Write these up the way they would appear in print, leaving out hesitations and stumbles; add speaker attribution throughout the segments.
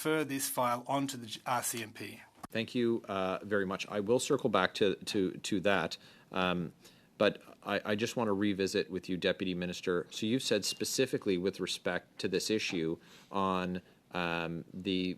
Speaker 1: refer this file onto the RCMP.
Speaker 2: Thank you very much. I will circle back to that, but I just want to revisit with you, Deputy Minister. So you've said specifically with respect to this issue on the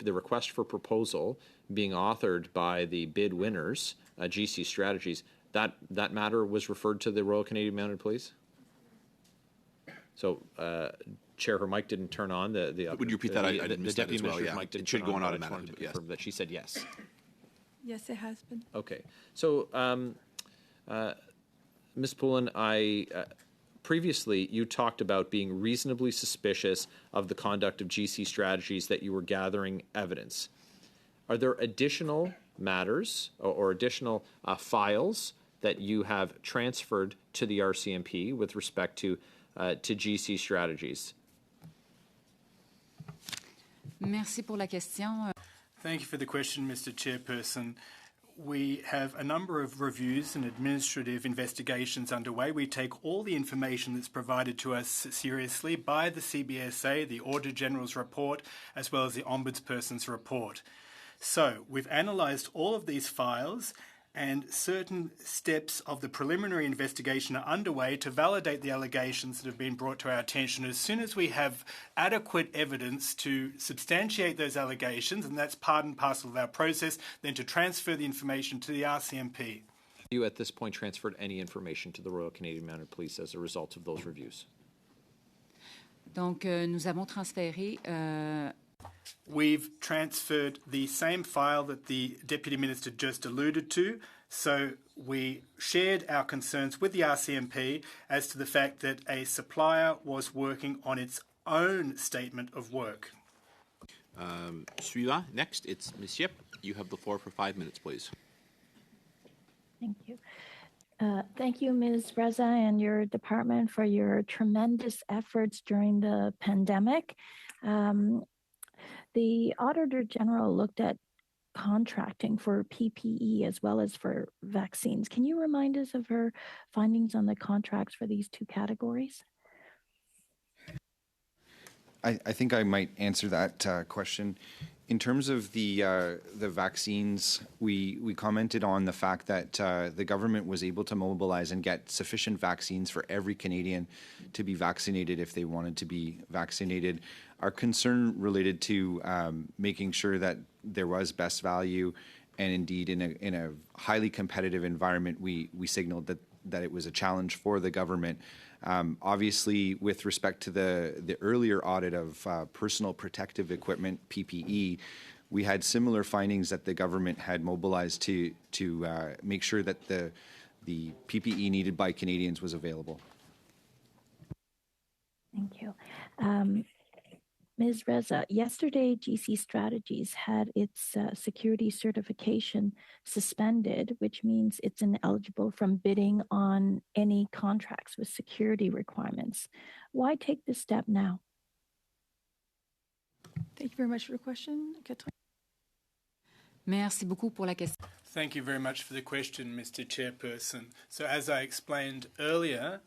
Speaker 2: request for proposal being authored by the bid winners, GC Strategies, that matter was referred to the Royal Canadian Mounted Police? So, Chair, her mic didn't turn on. Would
Speaker 3: you repeat that? I didn't miss that as well. Yeah,
Speaker 2: mic didn't
Speaker 3: it should
Speaker 2: turn
Speaker 3: go on
Speaker 2: on
Speaker 3: automatically. Yes.
Speaker 2: That she said yes.
Speaker 4: Yes, it has been.
Speaker 2: Okay. So, Ms. Poulin, previously you talked about being reasonably suspicious of the conduct of GC Strategies, that you were gathering evidence. Are there additional matters or additional files that you have transferred to the RCMP with respect to GC Strategies?
Speaker 5: Merci pour la question.
Speaker 1: Thank you for the question, Mr. Chairperson. We have a number of reviews and administrative investigations underway. We take all the information that's provided to us seriously by the CBSA, the Auditor General's report, as well as the Ombudsperson's report. So we've analysed all of these files, and certain steps of the preliminary investigation are underway to validate the allegations that have been brought to our attention. As soon as we have adequate evidence to substantiate those allegations, and that's part and parcel of our process, then to transfer the information to the RCMP.
Speaker 2: Have you at this point transferred any information to the Royal Canadian Mounted Police as a result of those reviews?
Speaker 5: Donc, nous avons transféré...
Speaker 1: We've transferred the same file that the Deputy Minister just alluded to. So we shared our concerns with the RCMP as to the fact that a supplier was working on its own statement of work.
Speaker 3: Suivant. Next, it's Ms. Yip. You have the floor for 5 minutes, please.
Speaker 6: Thank you. Thank you, Ms. Reza, and your department for your tremendous efforts during the pandemic. The Auditor General looked at contracting for PPE as well as for vaccines. Can you remind us of her findings on the contracts for these two categories?
Speaker 7: I think I might answer that question. In terms of the vaccines, we commented on the fact that the government was able to mobilize and get sufficient vaccines for every Canadian to be vaccinated if they wanted to be vaccinated. Our concern related to making sure that there was best value, and indeed in a highly competitive environment, we signaled that it was a challenge for the government. Obviously, with respect to the earlier audit of personal protective equipment, PPE, we had similar findings that the government had mobilized to make sure that the PPE needed by Canadians was available.
Speaker 6: Thank you. Ms. Reza, yesterday GC Strategies had its security certification suspended, which means it's ineligible from bidding on any contracts with security requirements. Why take this step now?
Speaker 4: Thank you very much for the question. Catherine.
Speaker 5: Merci beaucoup pour la question.
Speaker 1: Thank you very much for the question, Mr. Chairperson. So as I explained earlier,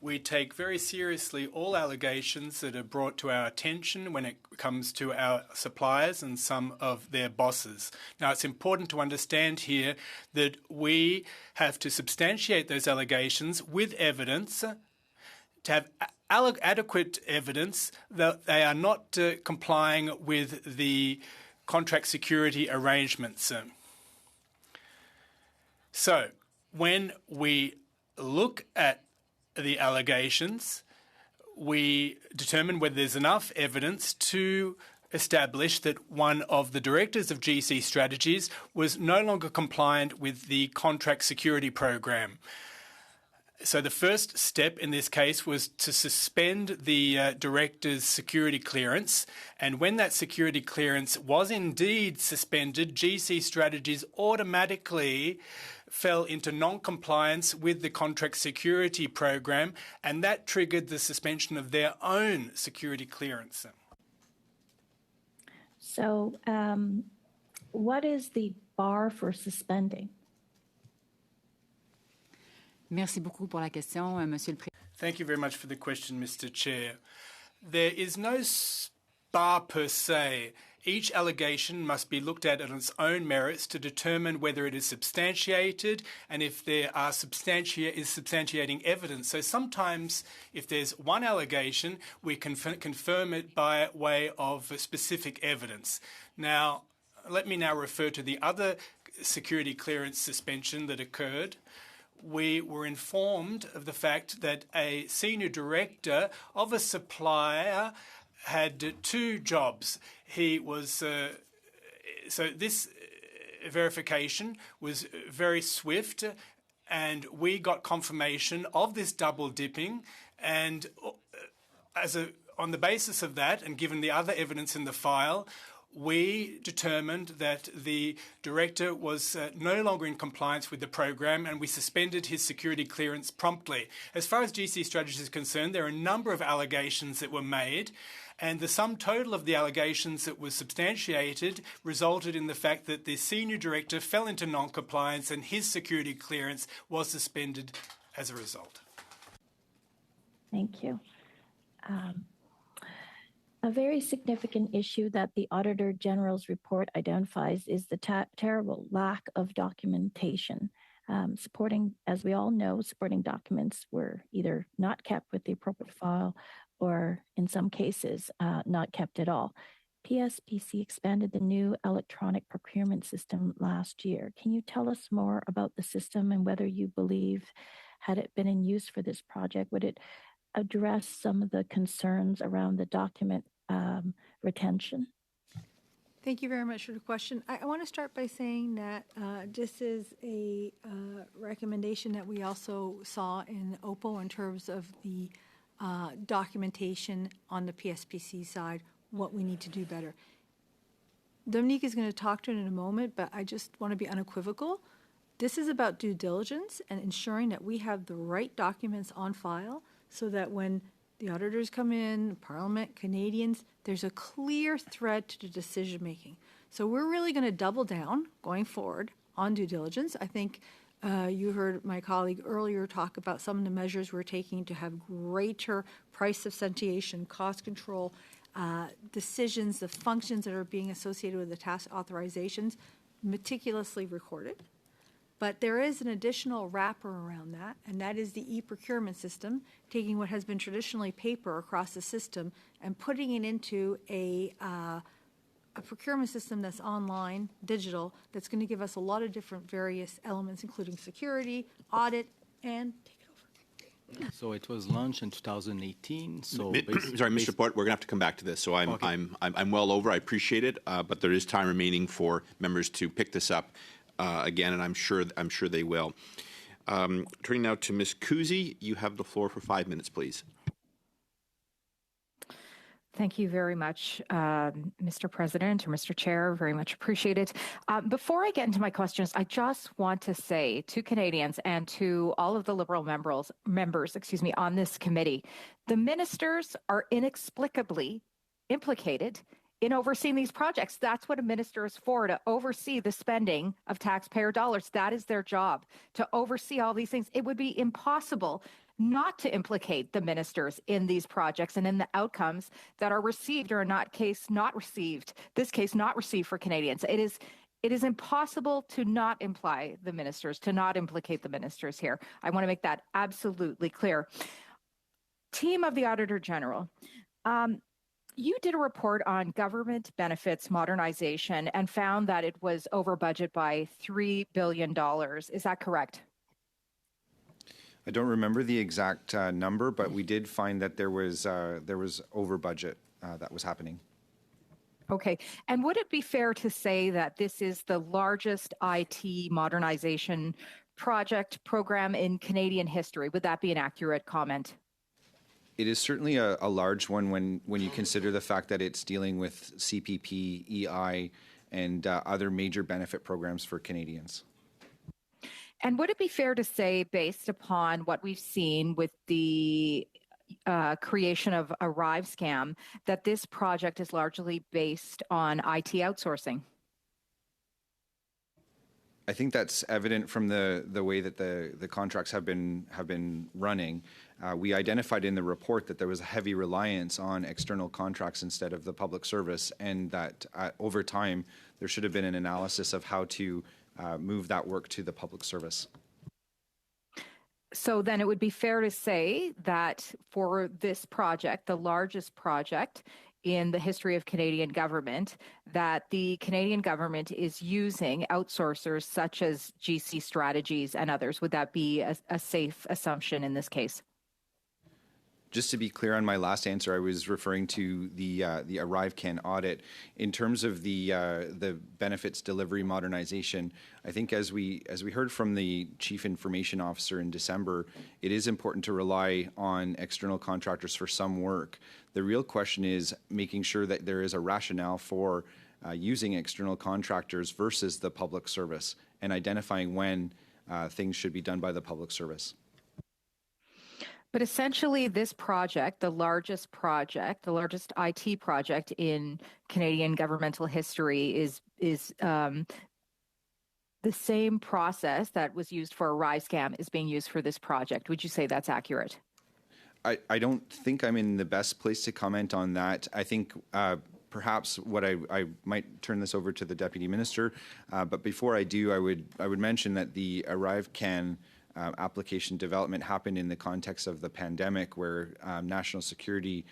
Speaker 1: we take very seriously all allegations that are brought to our attention when it comes to our suppliers and some of their bosses. Now, it's important to understand here that we have to substantiate those allegations with evidence, to have adequate evidence that they are not complying with the contract security arrangements. So, when we look at the allegations, we determine whether there's enough evidence to establish that one of the directors of GC Strategies was no longer compliant with the contract security program. So the first step in this case was to suspend the director's security clearance, and when that security clearance was indeed suspended, GC Strategies automatically fell into non-compliance with the contract security program, and that triggered the suspension of their own security clearance.
Speaker 6: So what is the bar for suspending?
Speaker 5: Merci beaucoup pour la question, Monsieur le Président.
Speaker 1: Thank you very much for the question, Mr. Chair. There is no bar per se. Each allegation must be looked at on its own merits to determine whether it is substantiated and if there are substantiating evidence. So sometimes if there's one allegation, we confirm it by way of specific evidence. Now, let me now refer to the other security clearance suspension that occurred. We were informed of the fact that a senior director of a supplier had two jobs. He was so this verification was very swift, and we got confirmation of this double dipping. And on the basis of that, and given the other evidence in the file, we determined that the director was no longer in compliance with the program, and we suspended his security clearance promptly. As far as GC Strategies is concerned, there are a number of allegations that were made, and the sum total of the allegations that was substantiated resulted in the fact that the senior director fell into non-compliance and his security clearance was suspended as a result.
Speaker 6: Thank you. A very significant issue that the Auditor General's report identifies is the terrible lack of documentation. As we all know, supporting documents were either not kept with the appropriate file or, in some cases, not kept at all. PSPC expanded the new electronic procurement system last year. Can you tell us more about the system and whether you believe, had it been in use for this project, would it address some of the concerns around the document retention?
Speaker 4: Thank you very much for the question. I want to start by saying that this is a recommendation that we also saw in OPO in terms of the documentation on the PSPC side, what we need to do better. Dominique is going to talk to it in a moment, but I just want to be unequivocal. This is about due diligence and ensuring that we have the right documents on file so that when the auditors come in, Parliament, Canadians, there's a clear thread to the decision making. So we're really going to double down going forward on due diligence. I think you heard my colleague earlier talk about some of the measures we're taking to have greater price substantiation, cost control, decisions, the functions that are being associated with the task authorizations, meticulously recorded. But there is an additional wrapper around that, and that is the e-procurement system, taking what has been traditionally paper across the system and putting it into a procurement system that's online, digital, that's going to give us a lot of different various elements, including security, audit, and take it over.
Speaker 8: So it was launched in 2018. So
Speaker 3: sorry, Mr. Port, we're going to have to come back to this. So I'm well over. I appreciate it, but there is time remaining for members to pick this up again, and I'm sure they will. Turning now to Ms. Kuzi, you have the floor for 5 minutes, please.
Speaker 9: Thank you very much, Mr. President or Mr. Chair. Very much appreciate it. Before I get into my questions, I just want to say to Canadians and to all of the Liberal members, on this committee, the ministers are inexplicably implicated in overseeing these projects. That's what a minister is for, to oversee the spending of taxpayer dollars. That is their job, to oversee all these things. It would be impossible not to implicate the ministers in these projects and in the outcomes that are received or not received for Canadians. It is impossible to not imply the ministers, to not implicate the ministers here. I want to make that absolutely clear. Team of the Auditor General, you did a report on government benefits modernization and found that it was over budget by $3 billion. Is that correct?
Speaker 7: I don't remember the exact number, but we did find that there was over budget that was happening.
Speaker 9: Okay. And would it be fair to say that this is the largest IT modernization program in Canadian history? Would that be an accurate comment?
Speaker 7: It is certainly a large one when you consider the fact that it's dealing with CPP, EI, and other major benefit programs for Canadians.
Speaker 9: And would it be fair to say, based upon what we've seen with the creation of Arrive Scam, that this project is largely based on IT outsourcing?
Speaker 7: I think that's evident from the way that the contracts have been running. we identified in the report that there was a heavy reliance on external contracts instead of the public service, and that over time there should have been an analysis of how to move that work to the public service.
Speaker 9: So then it would be fair to say that for this project, the largest project in the history of Canadian government, that the Canadian government is using outsourcers such as GC Strategies and others. Would that be a safe assumption in this case?
Speaker 7: Just to be clear on my last answer, I was referring to the ArriveCan audit. In terms of the benefits delivery modernization, I think as we heard from the Chief Information Officer in December, it is important to rely on external contractors for some work. The real question is making sure that there is a rationale for using external contractors versus the public service, and identifying when things should be done by the public service.
Speaker 9: But essentially, this project, the largest IT project in Canadian governmental history, is the same process that was used for ArriveScam is being used for this project. Would you say that's accurate?
Speaker 7: I don't think I'm in the best place to comment on that. I think perhaps what I might turn this over to the Deputy Minister, but before I do, I would mention that the ArriveCan application development happened in the context of the pandemic, where national security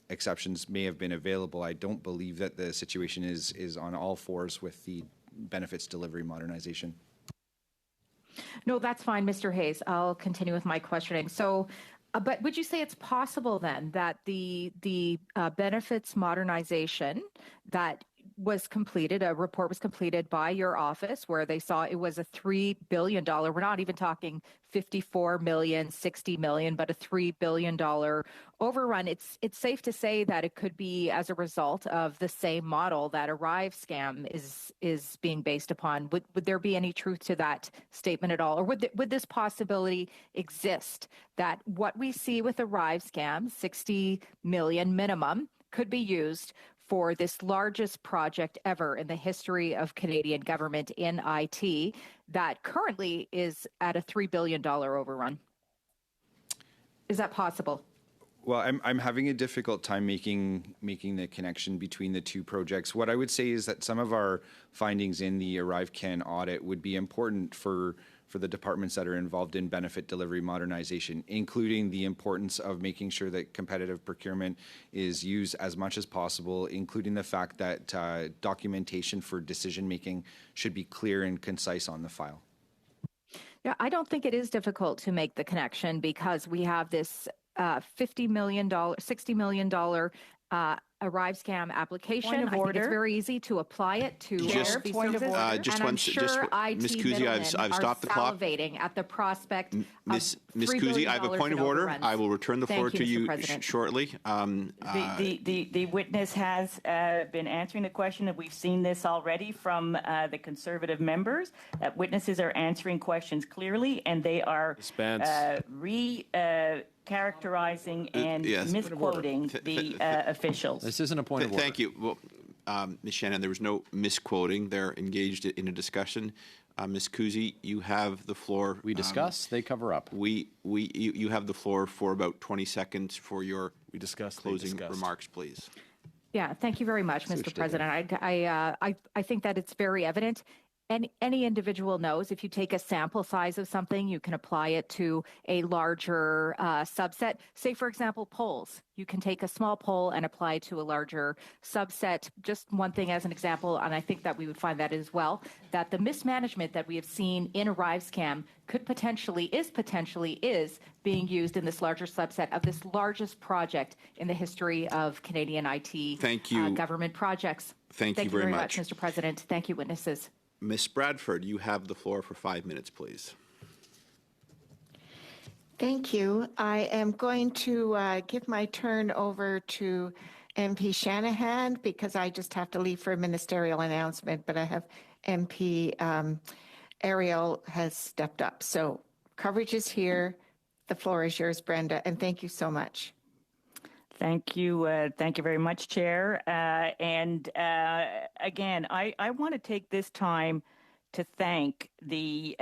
Speaker 7: exceptions may have been available. I don't believe that the situation is on all fours with the benefits delivery modernization.
Speaker 9: No, that's fine, Mr. Hayes. I'll continue with my questioning. So, but would you say it's possible then that the benefits modernization that was completed, a report was completed by your office where they saw it was a $3 billion, we're not even talking 54 million, 60 million, but a $3 billion overrun. It's safe to say that it could be as a result of the same model that ArriveScam is being based upon. Would there be any truth to that statement at all? Or would this possibility exist that what we see with ArriveScam, 60 million minimum, could be used for this largest project ever in the history of Canadian government in IT that currently is at a $3 billion overrun? Is that possible?
Speaker 7: Well, I'm having a difficult time making the connection between the two projects. What I would say is that some of our findings in the ArriveCan audit would be important for the departments that are involved in benefit delivery modernization, including the importance of making sure that competitive procurement is used as much as possible, including the fact that documentation for decision making should be clear and concise on the file.
Speaker 9: Yeah, I don't think it is difficult to make the connection because we have this $50 million, $60 million ArriveScam application. I think it's very easy to apply it to
Speaker 3: Just-
Speaker 9: these
Speaker 3: point of
Speaker 9: services.
Speaker 3: order.
Speaker 9: And
Speaker 3: just
Speaker 9: I'm
Speaker 3: one-
Speaker 9: sure
Speaker 3: just-
Speaker 9: IT
Speaker 3: Ms. Kusi,
Speaker 9: middlemen
Speaker 3: I've
Speaker 9: are
Speaker 3: stopped the clock.
Speaker 9: salivating at the prospect
Speaker 3: Ms.
Speaker 9: of $3
Speaker 3: Kusi,
Speaker 9: billion
Speaker 3: I have a point of
Speaker 9: in
Speaker 3: order.
Speaker 9: overruns.
Speaker 3: I will return the floor
Speaker 9: Thank
Speaker 3: to
Speaker 9: you, Mr.
Speaker 3: you
Speaker 9: President.
Speaker 3: shortly.
Speaker 10: The witness has been answering the question, and we've seen this already from the Conservative members, that witnesses are answering questions clearly, and they are characterizing and
Speaker 3: yes.
Speaker 10: misquoting the officials.
Speaker 2: This isn't a point of order.
Speaker 3: Thank you. Well, Ms. Shannon, there was no misquoting. They're engaged in a discussion. Ms. Kusi, you have the floor.
Speaker 2: We discuss, they cover up.
Speaker 3: You have the floor for about 20 seconds for your closing remarks, please.
Speaker 9: Yeah, thank you very much, Mr. President. I think that it's very evident. And any individual knows if you take a sample size of something, you can apply it to a larger subset. Say, for example, polls. You can take a small poll and apply it to a larger subset. Just one thing as an example, and I think that we would find that as well, that the mismanagement that we have seen in ArriveScam could potentially is being used in this larger subset of this largest project in the history of Canadian IT government projects.
Speaker 3: Thank you very much,
Speaker 9: Mr. President. Thank you, witnesses.
Speaker 3: Ms. Bradford, you have the floor for 5 minutes, please.
Speaker 11: Thank you. I am going to give my turn over to MP Shanahan because I just have to leave for a ministerial announcement, but I have MP Ariel has stepped up. So coverage is here. The floor is yours, Brenda, and thank you so much.
Speaker 10: Thank you very much, Chair. Again, I want to take this time to thank the